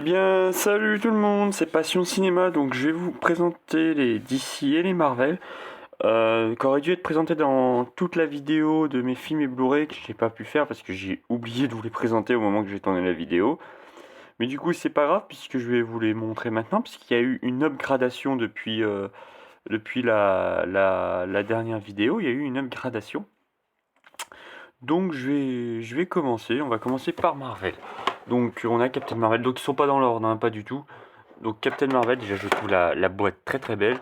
Eh bien, salut tout le monde, c'est Passion Cinéma, donc je vais vous présenter les DC et les Marvel, qui auraient dû être présentés dans toute la vidéo de mes films et Blu-ray, que j'ai pas pu faire parce que j'ai oublié de vous les présenter au moment que j'ai tourné la vidéo. Mais du coup, c'est pas grave, puisque je vais vous les montrer maintenant, puisqu'il y a eu une upgradation depuis la dernière vidéo, il y a eu une upgradation. Donc je vais commencer, on va commencer par Marvel. Donc on a Captain Marvel, donc ils sont pas dans l'ordre, hein, pas du tout. Donc Captain Marvel, déjà je trouve la boîte très très belle.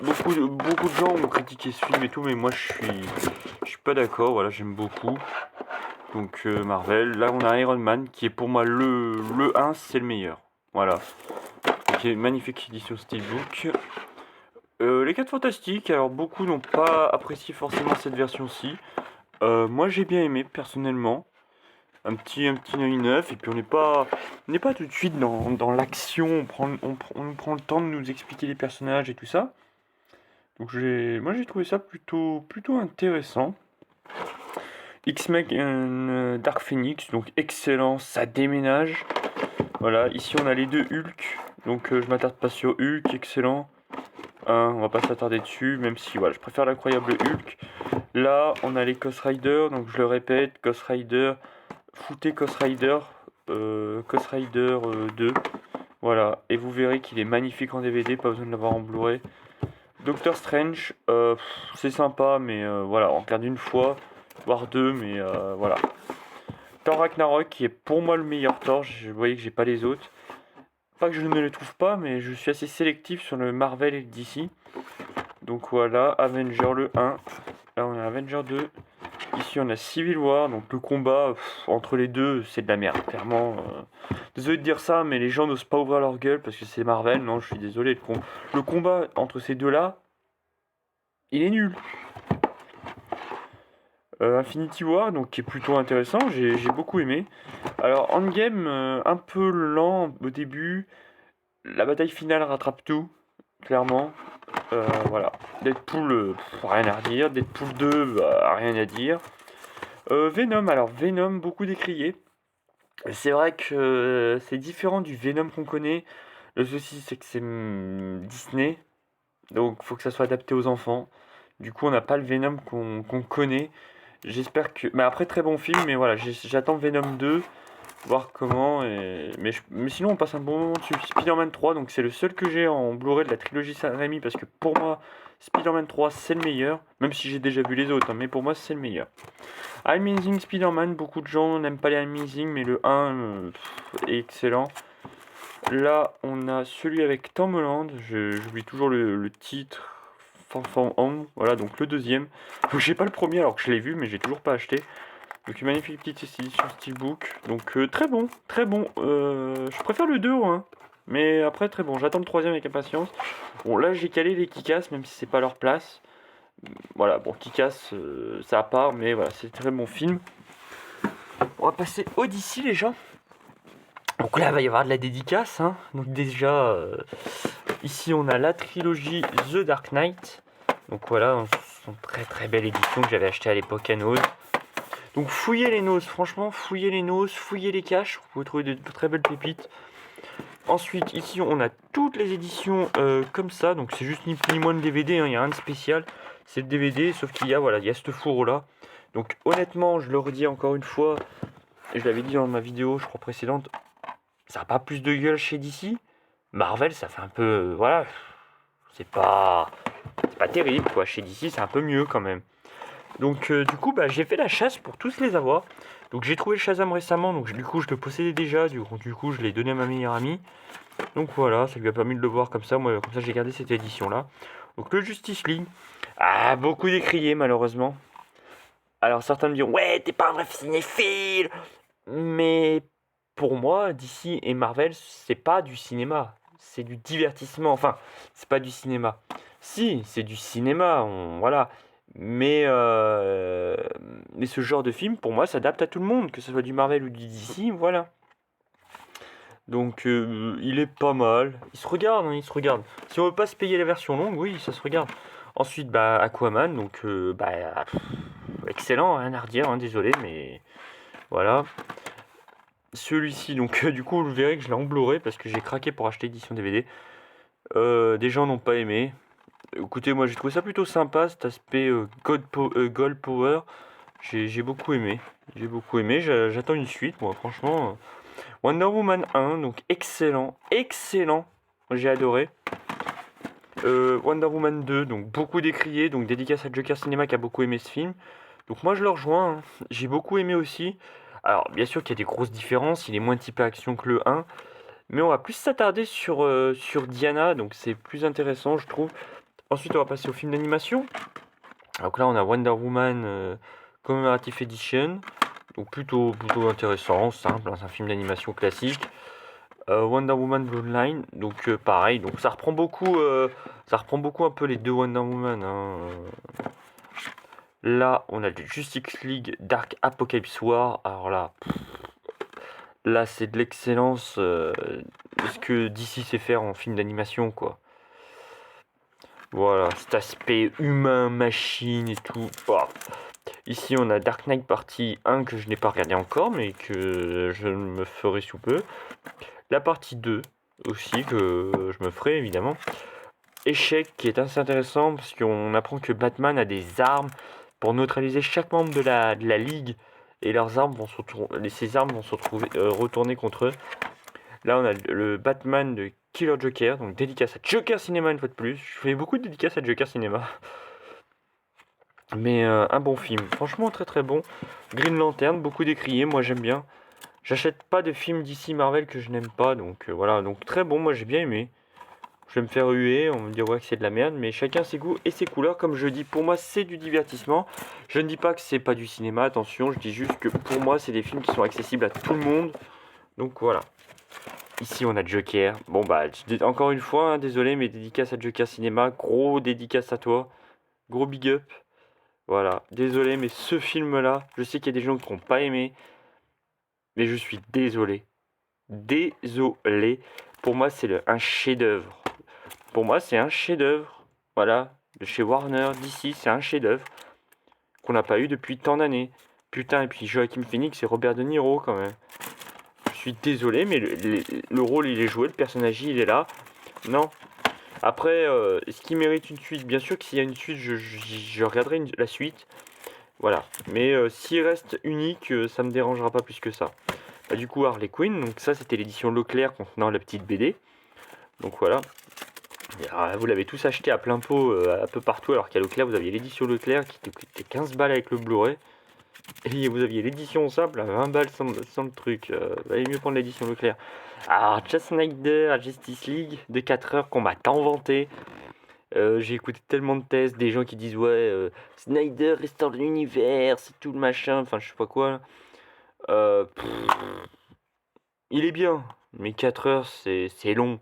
Beaucoup de gens ont critiqué ce film et tout, mais moi je suis pas d'accord, voilà, j'aime beaucoup. Donc Marvel, là on a Iron Man, qui est pour moi le 1, c'est le meilleur. Voilà. Ok, magnifique édition Steelbook. Les 4 Fantastiques, alors beaucoup n'ont pas apprécié forcément cette version-ci. Moi j'ai bien aimé personnellement. Un petit œil neuf, et puis on n'est pas tout de suite dans l'action, on nous prend le temps de nous expliquer les personnages et tout ça. Donc moi j'ai trouvé ça plutôt intéressant. X-Men Dark Phoenix, donc excellent, ça déménage. Voilà, ici on a les deux Hulk, donc je m'attarde pas sur Hulk, excellent. On va pas s'attarder dessus, même si voilà, je préfère l'incroyable Hulk. Là on a les Ghost Rider, donc je le répète, Ghost Rider. Foutez Ghost Rider, Ghost Rider 2, voilà, et vous verrez qu'il est magnifique en DVD, pas besoin de l'avoir en Blu-ray. Doctor Strange, c'est sympa, mais voilà, on regarde une fois, voire deux, mais voilà. Thor Ragnarok, qui est pour moi le meilleur Thor, vous voyez que j'ai pas les autres. Pas que je ne les trouve pas, mais je suis assez sélectif sur le Marvel et le DC. Donc voilà, Avenger le 1, là on a Avenger 2. Ici on a Civil War, donc le combat entre les deux c'est de la merde, clairement. Désolé de dire ça, mais les gens n'osent pas ouvrir leur gueule parce que c'est Marvel, non je suis désolé. Le combat entre ces deux-là, il est nul. Infinity War, donc qui est plutôt intéressant, j'ai beaucoup aimé. Alors Endgame, un peu lent au début, la bataille finale rattrape tout, clairement. Voilà. Deadpool, rien à redire. Deadpool 2, rien à dire. Venom, alors Venom, beaucoup décrié. C'est vrai que c'est différent du Venom qu'on connaît. Le souci, c'est que c'est Disney, donc faut que ça soit adapté aux enfants. Du coup, on n'a pas le Venom qu'on connaît. J'espère que. Mais après, très bon film, mais voilà, j'attends Venom 2, voir comment. Mais sinon, on passe un bon moment dessus. Spider-Man 3, donc c'est le seul que j'ai en Blu-ray de la trilogie Sam Raimi, parce que pour moi, Spider-Man 3, c'est le meilleur, même si j'ai déjà vu les autres, hein, mais pour moi, c'est le meilleur. Amazing Spider-Man, beaucoup de gens n'aiment pas les Amazing, mais le 1 est excellent. Là, on a celui avec Tom Holland, j'oublie toujours le titre. Fan Home, voilà, donc le deuxième. Donc j'ai pas le premier alors que je l'ai vu, mais j'ai toujours pas acheté. Donc une magnifique petite édition Steelbook. Donc très bon, très bon. Je préfère le 2 au 1. Mais après, très bon. J'attends le troisième avec impatience. Bon, là, j'ai calé les Kick-Ass, même si c'est pas leur place. Voilà, bon, Kick-Ass, ça à part, mais voilà, c'est un très bon film. On va passer Odyssey, les gens. Donc là, il va y avoir de la dédicace, hein. Donc déjà, ici, on a la trilogie The Dark Knight. Donc voilà, c'est une très très belle édition que j'avais acheté à l'époque à Nose. Donc fouillez les Nose, franchement, fouillez les Nose, fouillez les caches, vous pouvez trouver de très belles pépites. Ensuite, ici, on a toutes les éditions comme ça. Donc c'est juste ni plus ni moins de DVD, hein, il n'y a rien de spécial. C'est le DVD, sauf qu'il y a, voilà, il y a ce fourreau-là. Donc honnêtement, je le redis encore une fois, et je l'avais dit dans ma vidéo, je crois précédente, ça n'a pas plus de gueule chez DC. Marvel, ça fait un peu, voilà, c'est pas terrible, quoi. Chez DC, c'est un peu mieux quand même. Donc du coup, j'ai fait la chasse pour tous les avoir. Donc j'ai trouvé le Shazam récemment, donc du coup je le possédais déjà, du coup je l'ai donné à ma meilleure amie. Donc voilà, ça lui a permis de le voir comme ça, moi comme ça j'ai gardé cette édition là. Donc le Justice League, beaucoup décrié malheureusement. Alors certains me diront, ouais t'es pas un vrai cinéphile. Mais pour moi, DC et Marvel, c'est pas du cinéma, c'est du divertissement. Enfin, c'est pas du cinéma. Si, c'est du cinéma, voilà. Mais ce genre de film, pour moi, s'adapte à tout le monde, que ce soit du Marvel ou du DC, voilà. Donc, il est pas mal. Il se regarde, hein, il se regarde. Si on veut pas se payer la version longue, oui, ça se regarde. Ensuite, Aquaman, donc, excellent, rien à redire, hein, désolé, mais voilà. Celui-ci, donc du coup, vous verrez que je l'ai en Blu-ray parce que j'ai craqué pour acheter l'édition DVD. Des gens n'ont pas aimé. Écoutez, moi j'ai trouvé ça plutôt sympa, cet aspect Gold Power. J'ai beaucoup aimé. J'ai beaucoup aimé. J'attends une suite, moi, franchement. Wonder Woman 1, donc excellent. Excellent. J'ai adoré. Wonder Woman 2, donc beaucoup décrié. Donc dédicace à Joker Cinema qui a beaucoup aimé ce film. Donc moi je le rejoins, hein. J'ai beaucoup aimé aussi. Alors bien sûr qu'il y a des grosses différences, il est moins typé action que le 1. Mais on va plus s'attarder sur Diana, donc c'est plus intéressant je trouve. Ensuite on va passer au film d'animation. Donc là on a Wonder Woman Commemorative Edition. Donc plutôt intéressant, simple, hein, c'est un film d'animation classique. Wonder Woman Bloodline, donc pareil, donc ça reprend beaucoup un peu les deux Wonder Woman, hein. Là, on a le Justice League Dark Apocalypse War. Alors là, c'est de l'excellence, ce que DC sait faire en film d'animation, quoi. Voilà, cet aspect humain, machine et tout. Bah. Ici, on a Dark Knight Partie 1 que je n'ai pas regardé encore, mais que je me ferai sous peu. La partie 2 aussi, que je me ferai évidemment. Échec, qui est assez intéressant, parce qu'on apprend que Batman a des armes pour neutraliser chaque membre de la Ligue. Et leurs armes vont ces armes vont se retrouver, retourner contre eux. Là, on a le Batman de Killer Joker, donc dédicace à Joker Cinéma une fois de plus. Je fais beaucoup de dédicaces à Joker Cinéma. Mais un bon film, franchement très très bon. Green Lantern, beaucoup décrié, moi j'aime bien. J'achète pas de films d'ici Marvel que je n'aime pas, donc voilà, donc très bon, moi j'ai bien aimé. Je vais me faire huer, on me dira que c'est de la merde, mais chacun ses goûts et ses couleurs. Comme je dis, pour moi c'est du divertissement. Je ne dis pas que c'est pas du cinéma, attention, je dis juste que pour moi c'est des films qui sont accessibles à tout le monde. Donc voilà. Ici on a Joker. Bon bah, encore une fois, hein, désolé, mais dédicace à Joker Cinéma, gros dédicace à toi. Gros big up. Voilà, désolé, mais ce film-là, je sais qu'il y a des gens qui n'ont pas aimé, mais je suis désolé. Désolé. Pour moi, c'est un chef-d'œuvre. Pour moi, c'est un chef-d'œuvre. Voilà, de chez Warner, d'ici, c'est un chef-d'œuvre qu'on n'a pas eu depuis tant d'années. Putain, et puis Joaquin Phoenix et Robert De Niro quand même. Je suis désolé, mais le rôle il est joué, le personnage il est là. Non. Après, est-ce qu'il mérite une suite? Bien sûr que s'il y a une suite, je regarderai la suite. Voilà. Mais s'il reste unique, ça me dérangera pas plus que ça. Bah, du coup, Harley Quinn, donc ça c'était l'édition Leclerc contenant la petite BD. Donc voilà. Vous l'avez tous acheté à plein pot un peu partout, alors qu'à Leclerc vous aviez l'édition Leclerc qui coûtait 15 balles avec le Blu-ray. Et vous aviez l'édition simple à 20 balles sans le truc. Valait mieux prendre l'édition Leclerc. Alors, Just Snyder, Justice League de 4 heures qu'on m'a tant vanté. J'ai écouté tellement de tests, des gens qui disent ouais, Snyder restaure l'univers, c'est tout le machin, enfin je sais pas quoi. Il est bien, mais 4 heures c'est long.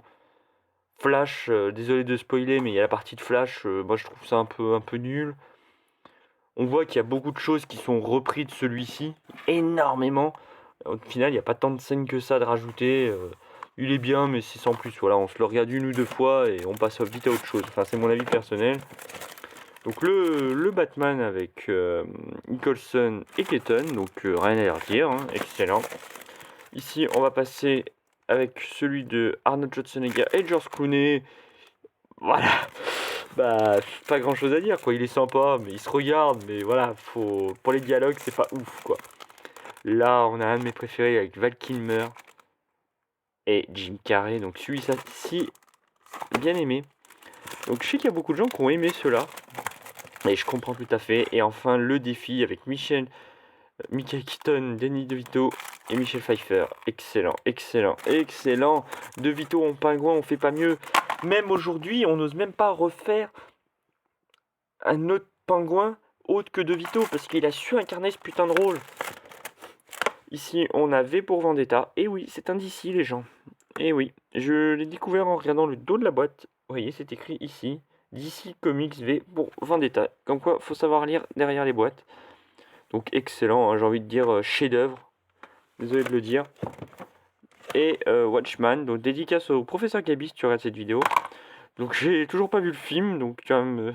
Flash, désolé de spoiler, mais il y a la partie de Flash, moi je trouve ça un peu nul. On voit qu'il y a beaucoup de choses qui sont reprises de celui-ci, énormément. Au final, il n'y a pas tant de scènes que ça de rajouter. Il est bien, mais c'est sans plus. Voilà, on se le regarde une ou deux fois et on passe vite à autre chose. Enfin, c'est mon avis personnel. Donc le Batman avec Nicholson et Keaton, donc rien à leur dire, hein, excellent. Ici, on va passer avec celui de Arnold Schwarzenegger et George Clooney. Voilà, bah pas grand chose à dire quoi, il est sympa, mais il se regarde, mais voilà, pour les dialogues c'est pas ouf quoi. Là, on a un de mes préférés avec Val Kilmer et Jim Carrey, donc celui-ci, bien aimé. Donc je sais qu'il y a beaucoup de gens qui ont aimé cela, et je comprends tout à fait. Et enfin, le défi avec Michael Keaton, Danny DeVito et Michel Pfeiffer. Excellent, excellent, excellent. DeVito en pingouin, on fait pas mieux. Même aujourd'hui, on n'ose même pas refaire un autre pingouin autre que DeVito, parce qu'il a su incarner ce putain de rôle. Ici, on a V pour Vendetta. Et oui, c'est un DC, les gens. Et oui, je l'ai découvert en regardant le dos de la boîte. Vous voyez, c'est écrit ici. DC Comics V pour Vendetta. Comme quoi, faut savoir lire derrière les boîtes. Donc excellent, hein, j'ai envie de dire chef-d'œuvre. Désolé de le dire. Et Watchman, donc dédicace au professeur Gabi si tu regardes cette vidéo. Donc j'ai toujours pas vu le film, donc tu vas me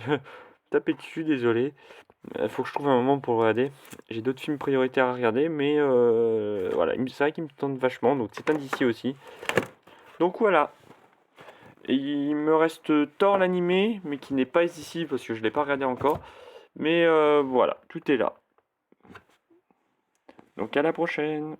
taper dessus, désolé. Il faut que je trouve un moment pour le regarder. J'ai d'autres films prioritaires à regarder, mais voilà, c'est vrai qu'il me tente vachement, donc c'est un DC aussi. Donc voilà. Et il me reste Thor l'animé, mais qui n'est pas ici parce que je ne l'ai pas regardé encore. Mais voilà, tout est là. Donc à la prochaine.